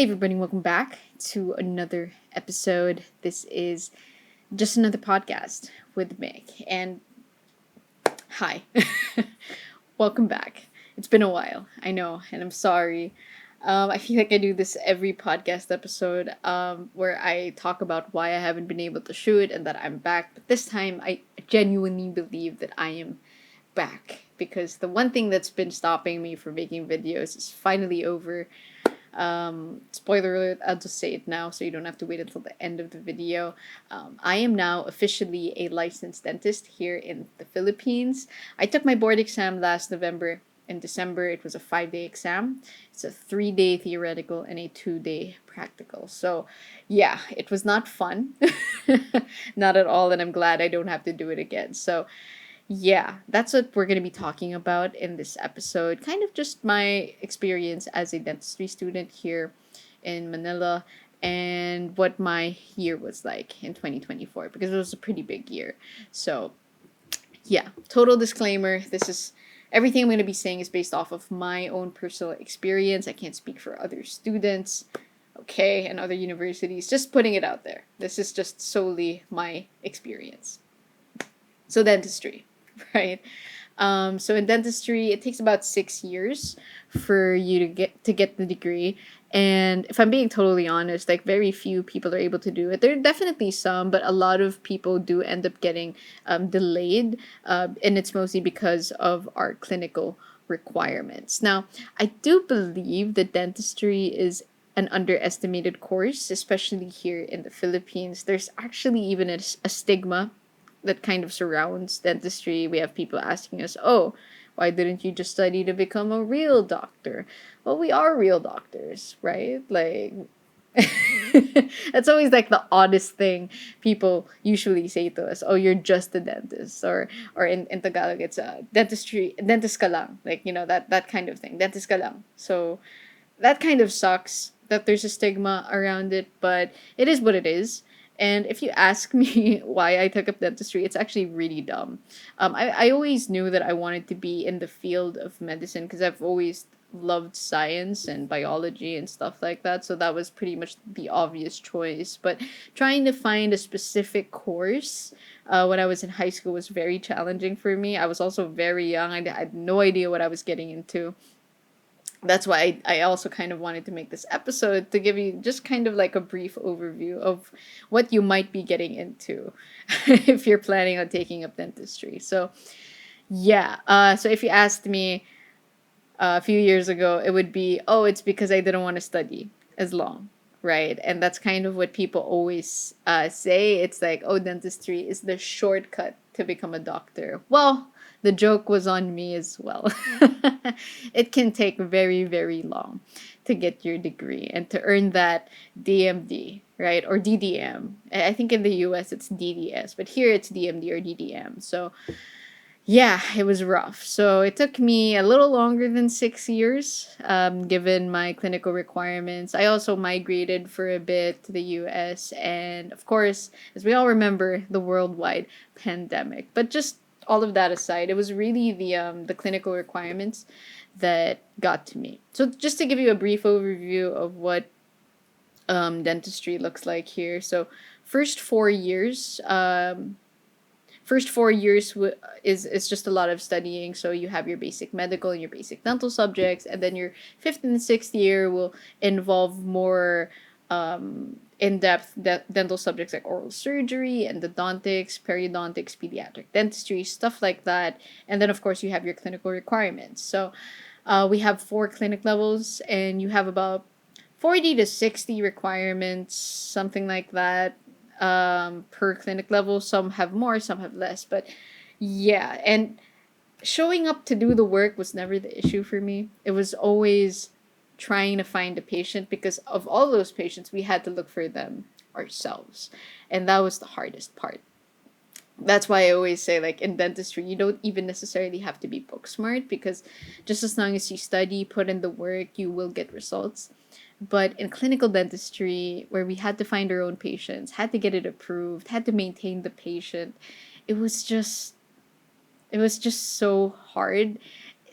Hey everybody, welcome back to another episode. This is just another podcast with Mick. And hi. Welcome back. It's been a while, I know, and I'm sorry. I feel like I do this every podcast episode where I talk about why I haven't been able to shoot and that I'm back. But this time, I genuinely believe that I am back because the one thing that's been stopping me from making videos is finally over. Spoiler alert, I'll just say it now so you don't have to wait until the end of the video. I am now officially a licensed dentist here in the Philippines. I took my board exam last November. In December, it was a 5-day exam. It's a 3-day theoretical and a 2-day practical. So, yeah, it was not fun. Not at all, and I'm glad I don't have to do it again. So, yeah, that's what we're going to be talking about in this episode. Kind of just my experience as a dentistry student here in Manila and what my year was like in 2024 because it was a pretty big year. So, yeah, total disclaimer, this is everything I'm going to be saying is based off of my own personal experience. I can't speak for other students, okay, and other universities. Just putting it out there. This is just solely my experience. So, dentistry, right? So in dentistry, it takes about 6 years for you to get the degree. And if I'm being totally honest, like very few people are able to do it. There are definitely some, but a lot of people do end up getting delayed, and it's mostly because of our clinical requirements. Now, I do believe that dentistry is an underestimated course, especially here in the Philippines. There's actually even a stigma that kind of surrounds dentistry. We have people asking us, oh, why didn't you just study to become a real doctor? Well, we are real doctors, right? Like, that's always like the oddest thing people usually say to us. Oh, you're just a dentist. Or in Tagalog, it's a dentistry, dentist ka lang. Like, that kind of thing. Dentist ka lang. So that kind of sucks that there's a stigma around it, but it is what it is. And if you ask me why I took up dentistry, it's actually really dumb. I always knew that I wanted to be in the field of medicine because I've always loved science and biology and stuff like that. So that was pretty much the obvious choice. But trying to find a specific course when I was in high school was very challenging for me. I was also very young. I had no idea what I was getting into. That's why I also kind of wanted to make this episode to give you just kind of like a brief overview of what you might be getting into if you're planning on taking up dentistry. So, yeah. So if you asked me a few years ago, it would be, oh, it's because I didn't want to study as long, right? And that's kind of what people always say. It's like, oh, dentistry is the shortcut to become a doctor. Well, the joke was on me as well. It can take very, very long to get your degree and to earn that DMD, right? Or DDM. I think in the US it's DDS, but here it's DMD or DDM. So, yeah, it was rough. So it took me a little longer than 6 years, given my clinical requirements. I also migrated for a bit to the US, and of course, as we all remember, the worldwide pandemic. But just all of that aside, it was really the clinical requirements that got to me. So just to give you a brief overview of what dentistry looks like here. So first 4 years. First 4 years is just a lot of studying. So you have your basic medical and your basic dental subjects, and then your fifth and sixth year will involve more in-depth dental subjects like oral surgery, endodontics, periodontics, pediatric dentistry, stuff like that. And then of course you have your clinical requirements. So we have 4 clinic levels, and you have about 40 to 60 requirements, something like that, per clinic level. Some have more, some have less. But yeah, and showing up to do the work was never the issue for me. It was always trying to find a patient because of all those patients, we had to look for them ourselves. And that was the hardest part. That's why I always say, like, in dentistry, you don't even necessarily have to be book smart because just as long as you study, put in the work, you will get results. But in clinical dentistry, where we had to find our own patients, had to get it approved, had to maintain the patient, it was just it was just so hard.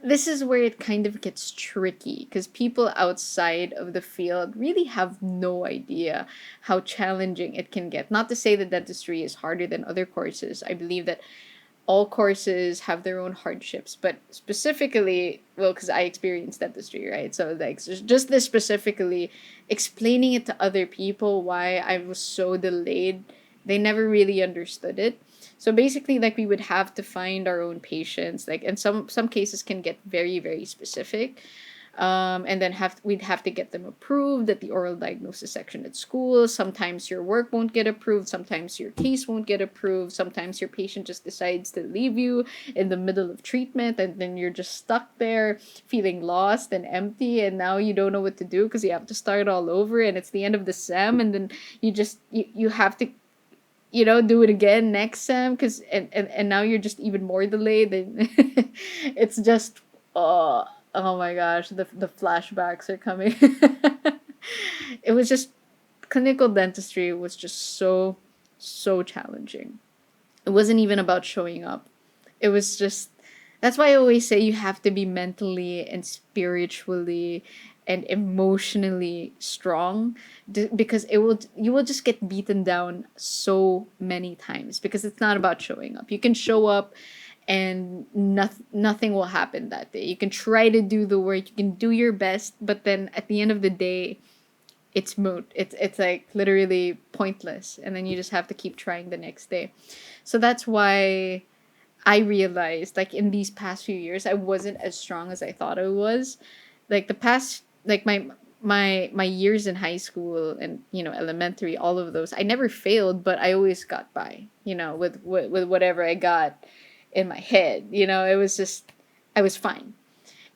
this is where it kind of gets tricky because people outside of the field really have no idea how challenging it can get. Not to say that dentistry is harder than other courses. I believe that all courses have their own hardships, but specifically, well, because I experienced dentistry, right? So, like, just this specifically, explaining it to other people why I was so delayed, they never really understood it. So basically, like, we would have to find our own patients, like, and some cases can get very, very specific, and then we'd have to get them approved at the oral diagnosis section at school. Sometimes your work won't get approved, sometimes your case won't get approved, sometimes your patient just decides to leave you in the middle of treatment, and then you're just stuck there feeling lost and empty, and now you don't know what to do because you have to start all over, and it's the end of the sem, and then you have to do it again next sem, because and now you're just even more delayed, and it's just, oh, oh my gosh, the flashbacks are coming. It was just, clinical dentistry was just so challenging. It wasn't even about showing up. It was just, that's why I always say you have to be mentally and spiritually and emotionally strong, because you will just get beaten down so many times, because it's not about showing up. You can show up and nothing will happen that day. You can try to do the work, you can do your best, but then at the end of the day, it's moot. It's like literally pointless, and then you just have to keep trying the next day. So that's why I realized, like, in these past few years, I wasn't as strong as I thought I was. Like the past, like my years in high school and elementary, all of those, I never failed, but I always got by. With whatever I got in my head. It was just, I was fine.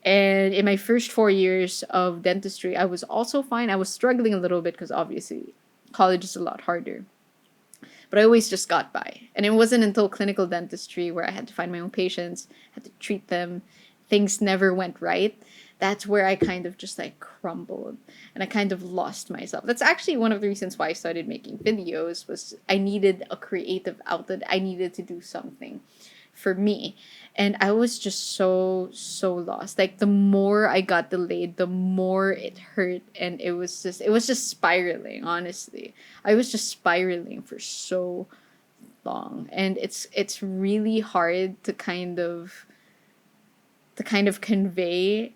And in my first 4 years of dentistry, I was also fine. I was struggling a little bit because obviously college is a lot harder. But I always just got by. And it wasn't until clinical dentistry, where I had to find my own patients, had to treat them, things never went right. That's where I kind of just like crumbled, and I kind of lost myself. That's actually one of the reasons why I started making videos, was I needed a creative outlet. I needed to do something for me. And I was just so lost. Like, the more I got delayed, the more it hurt, and it was just spiraling, honestly. I was just spiraling for so long, and it's really hard to kind of convey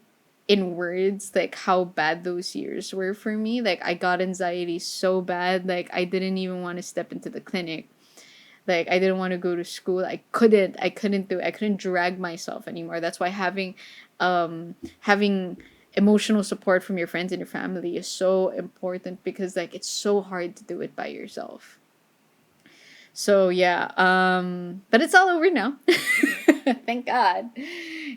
in words, like, how bad those years were for me. Like, I got anxiety so bad, like, I didn't even want to step into the clinic. Like, I didn't want to go to school. I couldn't drag myself anymore. That's why having emotional support from your friends and your family is so important, because, like, it's so hard to do it by yourself. So yeah, but it's all over now. Thank God.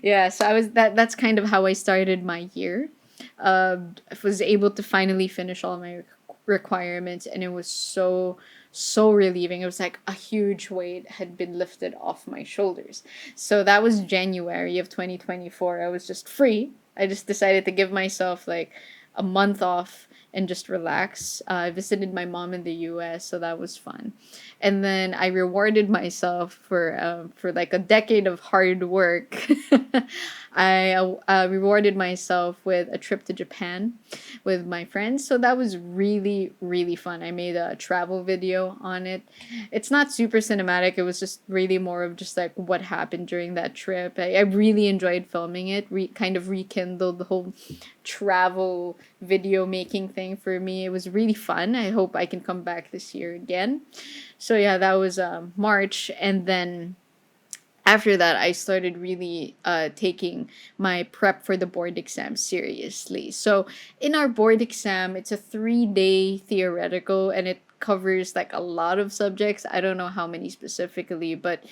Yeah, so that's kind of how I started my year. I was able to finally finish all my requirements, and it was so relieving. It was like a huge weight had been lifted off my shoulders. So that was January of 2024. I was just free. I just decided to give myself like a month off and just relax. I visited my mom in the US, so that was fun. And then I rewarded myself for like a decade of hard work. I rewarded myself with a trip to Japan with my friends. So that was really, really fun. I made a travel video on it. It's not super cinematic. It was just really more of just like what happened during that trip. I really enjoyed filming it. Kind of rekindled the whole travel video making thing for me. It was really fun. I hope I can come back this year again. So yeah, that was March, and then after that, I started really taking my prep for the board exam seriously. So in our board exam, it's a 3-day theoretical, and it covers like a lot of subjects. I don't know how many specifically, but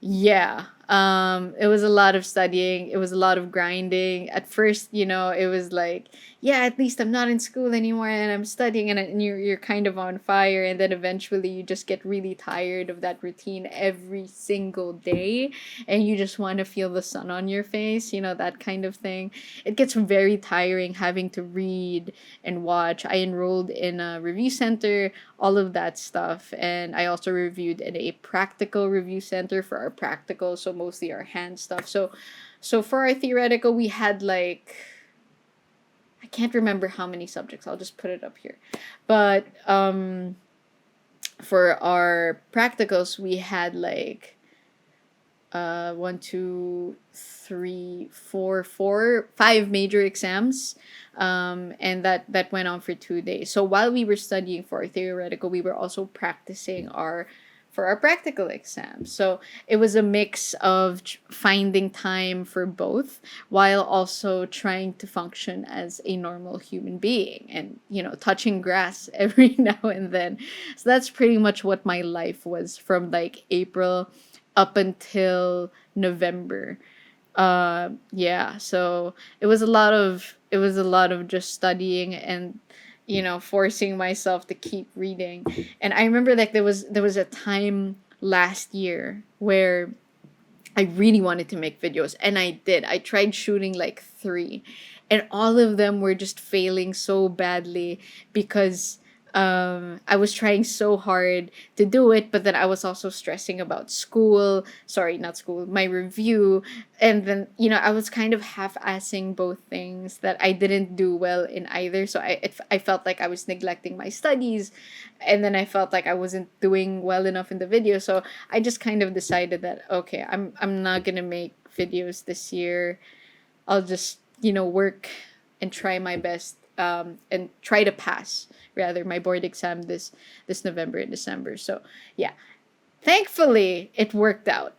yeah, it was a lot of studying. It was a lot of grinding. At first, it was like, yeah, at least I'm not in school anymore and I'm studying, and you're kind of on fire. And then eventually you just get really tired of that routine every single day, and you just want to feel the sun on your face, that kind of thing. It gets very tiring having to read and watch. I enrolled in a review center, all of that stuff. And I also reviewed in a practical review center for our practical, so mostly our hand stuff. So So for our theoretical, we had like, I can't remember how many subjects. I'll just put it up here. But for our practicals, we had like one, two, three, four, five major exams. And that went on for 2 days. So while we were studying for our theoretical, we were also practicing our for our practical exams. So it was a mix of finding time for both while also trying to function as a normal human being and, touching grass every now and then. So that's pretty much what my life was from like April up until November. Yeah, so it was a lot of just studying and forcing myself to keep reading. And I remember like there was a time last year where I really wanted to make videos, and I did. I tried shooting like 3, and all of them were just failing so badly because I was trying so hard to do it, but then I was also stressing about school. Sorry, not school, my review. And then, I was kind of half-assing both things that I didn't do well in either. So I felt like I was neglecting my studies, and then I felt like I wasn't doing well enough in the video. So I just kind of decided that, okay, I'm not gonna make videos this year. I'll just, work and try my best, and try to pass rather my board exam this November and December. So yeah, thankfully it worked out.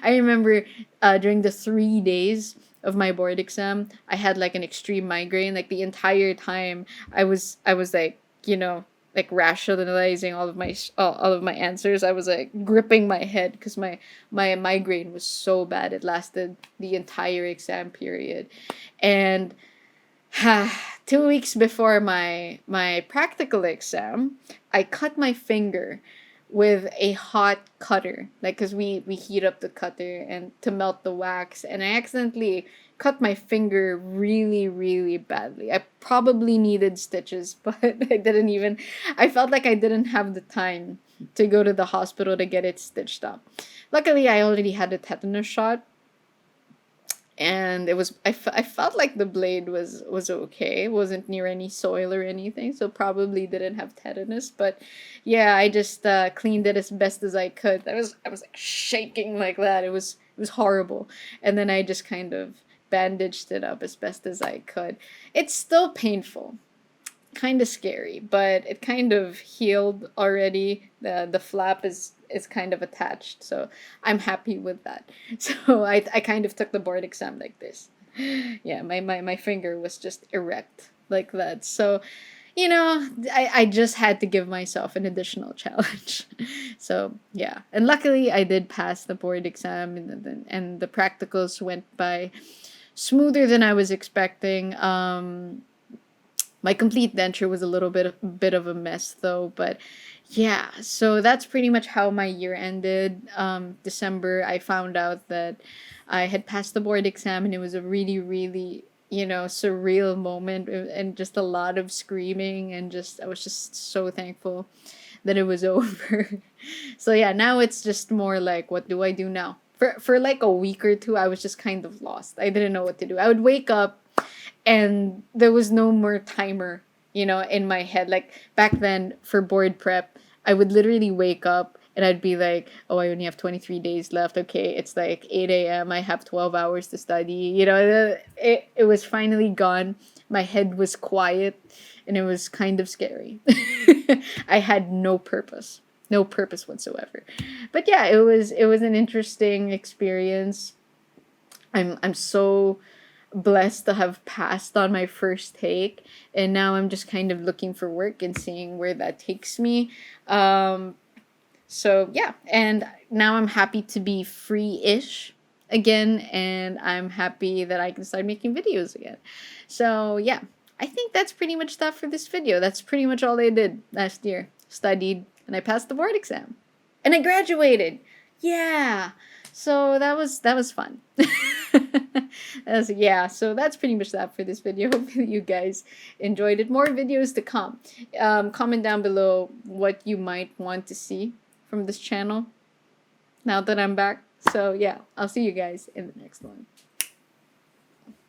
I remember during the 3 days of my board exam, I had like an extreme migraine. Like the entire time, I was like, like rationalizing all of my answers. I was like gripping my head because my migraine was so bad. It lasted the entire exam period, and 2 weeks before my practical exam, I cut my finger with a hot cutter, like because we heat up the cutter and to melt the wax, and I accidentally cut my finger really really badly. I probably needed stitches, but I felt like I didn't have the time to go to the hospital to get it stitched up. Luckily, I already had a tetanus shot, and I felt like the blade was okay. It wasn't near any soil or anything, so probably didn't have tetanus. But yeah, I just cleaned it as best as I could. I was like shaking like that. It was horrible. And then I just kind of bandaged it up as best as I could. It's still painful, kind of scary, but it kind of healed already. The flap is kind of attached, so I'm happy with that. So I kind of took the board exam like this. Yeah, my finger was just erect like that. So, I just had to give myself an additional challenge. So yeah, and luckily I did pass the board exam, and the practicals went by smoother than I was expecting. My complete denture was a little bit of a mess though, but yeah, so that's pretty much how my year ended. December, I found out that I had passed the board exam, and it was a really, really, surreal moment, and just a lot of screaming, and just I was just so thankful that it was over. So yeah, now it's just more like, what do I do now? For like a week or two, I was just kind of lost. I didn't know what to do. I would wake up and there was no more timer, in my head. Like back then for board prep, I would literally wake up and I'd be like, oh, I only have 23 days left. Okay, it's like 8 a.m. I have 12 hours to study. It was finally gone. My head was quiet, and it was kind of scary. I had no purpose. No purpose whatsoever. But yeah, it was an interesting experience. I'm so blessed to have passed on my first take, and now I'm just kind of looking for work and seeing where that takes me. So yeah, and now I'm happy to be free-ish again, and I'm happy that I can start making videos again. So yeah, I think that's pretty much that for this video. That's pretty much all I did last year. Studied, and I passed the board exam, and I graduated. Yeah. So that was fun. Yeah, so that's pretty much that for this video. Hopefully you guys enjoyed it. More videos to come. Comment down below what you might want to see from this channel now that I'm back. So yeah, I'll see you guys in the next one.